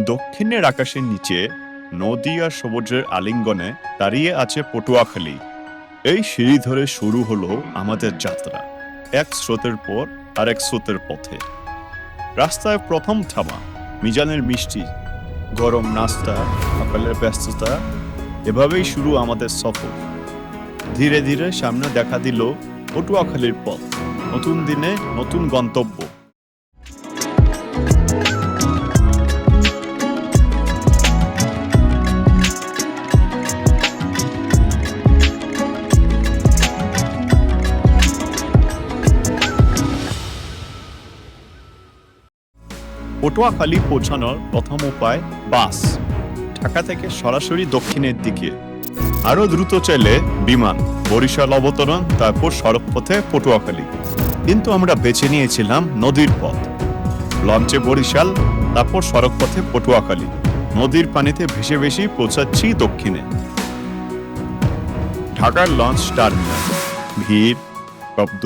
দক্ষিণের আকাশের নিচে নদী আর সমুদ্রের আলিঙ্গনে দাঁড়িয়ে আছে পটুয়াখালী। এই সিঁড়ি ধরে শুরু হলো আমাদের যাত্রা, এক স্রোতের পর আর এক স্রোতের পথে। রাস্তায় প্রথম থামা মিজানের মিষ্টি, গরম নাস্তা, সকালের ব্যস্ততা। এভাবেই শুরু আমাদের সফর। ধীরে ধীরে সামনে দেখা দিল পটুয়াখালীর পথ, নতুন দিনে নতুন গন্তব্য। পটুয়াখালী পৌঁছানোর প্রথম উপায় বাস, ঢাকা থেকে সরাসরি দক্ষিণের দিকে। আরো দ্রুত চাইলে বিমান, বরিশাল অবতরণ, তারপর সড়ক পথে পটুয়াখালী। কিন্তু আমরা বেছে নিয়েছিলাম নদীর পথ। লঞ্চে বরিশাল, তারপর সড়ক পথে পটুয়াখালী। নদীর পানিতে ভেসে ভেসে পৌঁছাচ্ছি দক্ষিণে। ঢাকার লঞ্চ টার্মিনাল, ভিড়, শব্দ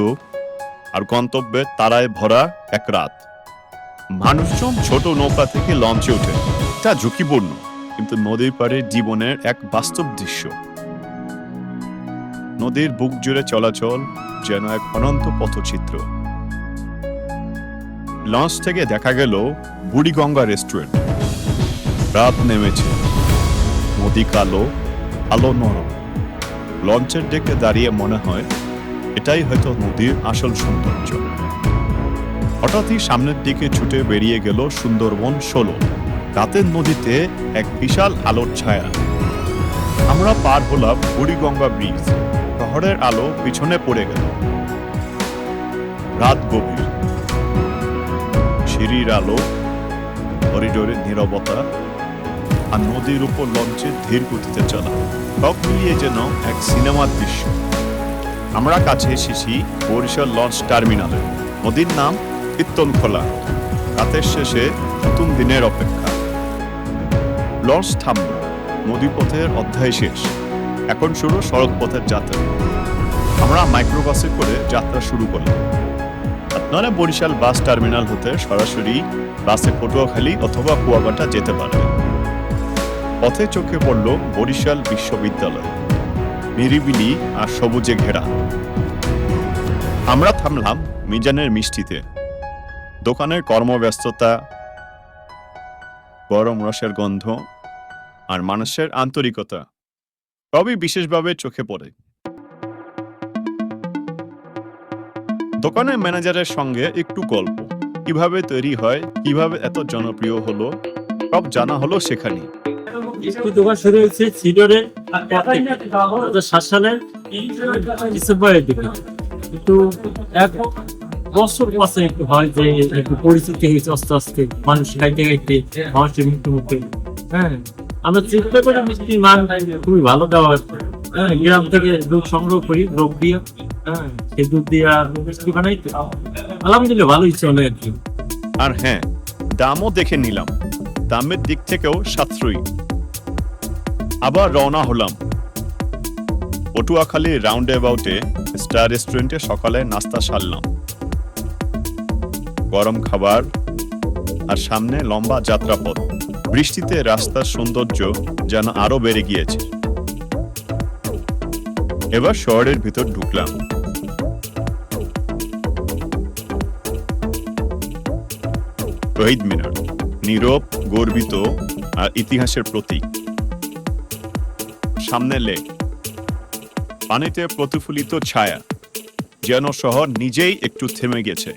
আর গন্তব্যের তারায় ভরা এক রাত। মানুষজন ছোট নৌকা থেকে লঞ্চে ওঠে। তা ঝুঁকিপূর্ণ, কিন্তু নদীর পাড়ে জীবনের এক বাস্তব দৃশ্য। নদীর বুক জুড়ে চলাচল যেন এক অনন্ত পথচিত্র। লঞ্চ থেকে দেখা গেল বুড়িগঙ্গা রেস্টুরেন্ট। রাত নেমেছে, নদী কালো, আলো নরম। লঞ্চের ডেকে দাঁড়িয়ে মনে হয় এটাই হয়তো নদীর আসল সৌন্দর্য। হঠাৎই সামনের দিকে ছুটে বেরিয়ে গেল সুন্দরবন 16। রাতের নদীতে এক বিশাল আলোর ছায়া। আমরা পার হলাম বুড়িগঙ্গা ব্রিজ। শহরের আলো পিছনে পড়ে গেল। রাত গভীর, সিঁড়ির আলো, করিডোরের নীরবতা আর নদীর উপর লঞ্চে ধীর গতিতে চলা, সব মিলিয়ে যেন এক সিনেমার দৃশ্য। আমরা কাছে এসেছি বরিশাল লঞ্চ টার্মিনালে। নদীর নাম কীর্তনখোলা। রাতের শেষে নতুন দিনের অপেক্ষা। লঞ্চ থামল, নদীপথের অধ্যায় শেষ। এখন শুরু সড়ক পথের যাত্রা। আমরা মাইক্রোবাসে করে যাত্রা শুরু করলাম। আপনারা বরিশাল বাস টার্মিনাল হতে সরাসরি বাসে পটুয়াখালী অথবা কুয়াকাটা যেতে পারবেন। পথে চোখে পড়ল বরিশাল বিশ্ববিদ্যালয়, নিরিবিলি আর সবুজে ঘেরা। আমরা থামলাম মিজানের মিষ্টিতে। দোকানের কর্মব্যস্ততা, গরম রসের গন্ধ আর মানুষের আন্তরিকতা সবই বিশেষভাবে চোখে পড়ে। দোকানের ম্যানেজারের সঙ্গে একটু গল্প, কিভাবে তৈরি হয়, কিভাবে এত জনপ্রিয় হলো, সব জানা হলো সেখানে। দোকান শুরু হয়েছে সিডরে 2007 সালের ডিসেম্বরের দিকে। কিন্তু এক বছর পাশে একটু হয় যে একটু পরিচিতি হয়েছে আস্তে আস্তে, মানুষ খাইতে খাইতে মানুষের মৃত্যু মুখে। হ্যাঁ, আমরা চেষ্টা করি মিষ্টির মান খুবই ভালো দেওয়ার। হ্যাঁ, গ্রাম থেকে দুধ সংগ্রহ করি, লোক দিয়ে। হ্যাঁ, সেই দুধ দিয়ে মিষ্টি বানাইতে আলহামদুলিল্লাহ ভালোই চলে আর কি। আর হ্যাঁ, দামও দেখে নিলাম, দামের দিক থেকেও সাশ্রয়ী। আবার রওনা হলাম। পটুয়াখালী রাউন্ড অ্যাবাউটে স্টার রেস্টুরেন্টে সকালে নাস্তা সারলাম। গরম খাবার আর সামনে লম্বা যাত্রাপথ। বৃষ্টিতে রাস্তার সৌন্দর্য যেন আরো বেড়ে গিয়েছে। এবার শহরের ভিতর ঢুকলাম। শহীদ মিনার, নীরব, গর্বিত আর ইতিহাসের প্রতীক। সামনে লেক, পানিতে প্রতিফলিত ছায়া, যেন শহর নিজেই একটু থেমে গেছে।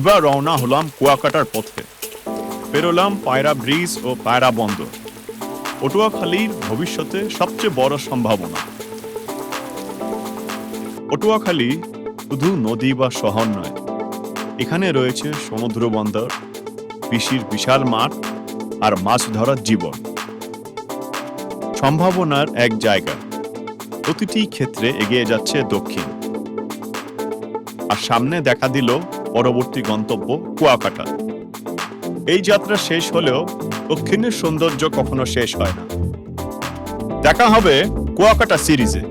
এবার রওনা হলাম কুয়াকাটার পথে। পেরোলাম পায়রা ব্রিজ ও পায়রা বন্দর, পটুয়াখালীর ভবিষ্যতে সবচেয়ে বড় সম্ভাবনা। পটুয়াখালী শুধু নদী বা শহর নয়, এখানে রয়েছে সমুদ্র বন্দর, কৃষির বিশাল মাঠ আর মাছ ধরার জীবন। সম্ভাবনার এক জায়গা, প্রতিটি ক্ষেত্রে এগিয়ে যাচ্ছে দক্ষিণ। আর সামনে দেখা দিল পরবর্তী গন্তব্য কুয়াকাটা। এই যাত্রা শেষ হলেও দক্ষিণের সৌন্দর্য কখনো শেষ হয় না। দেখা হবে কুয়াকাটা সিরিজে।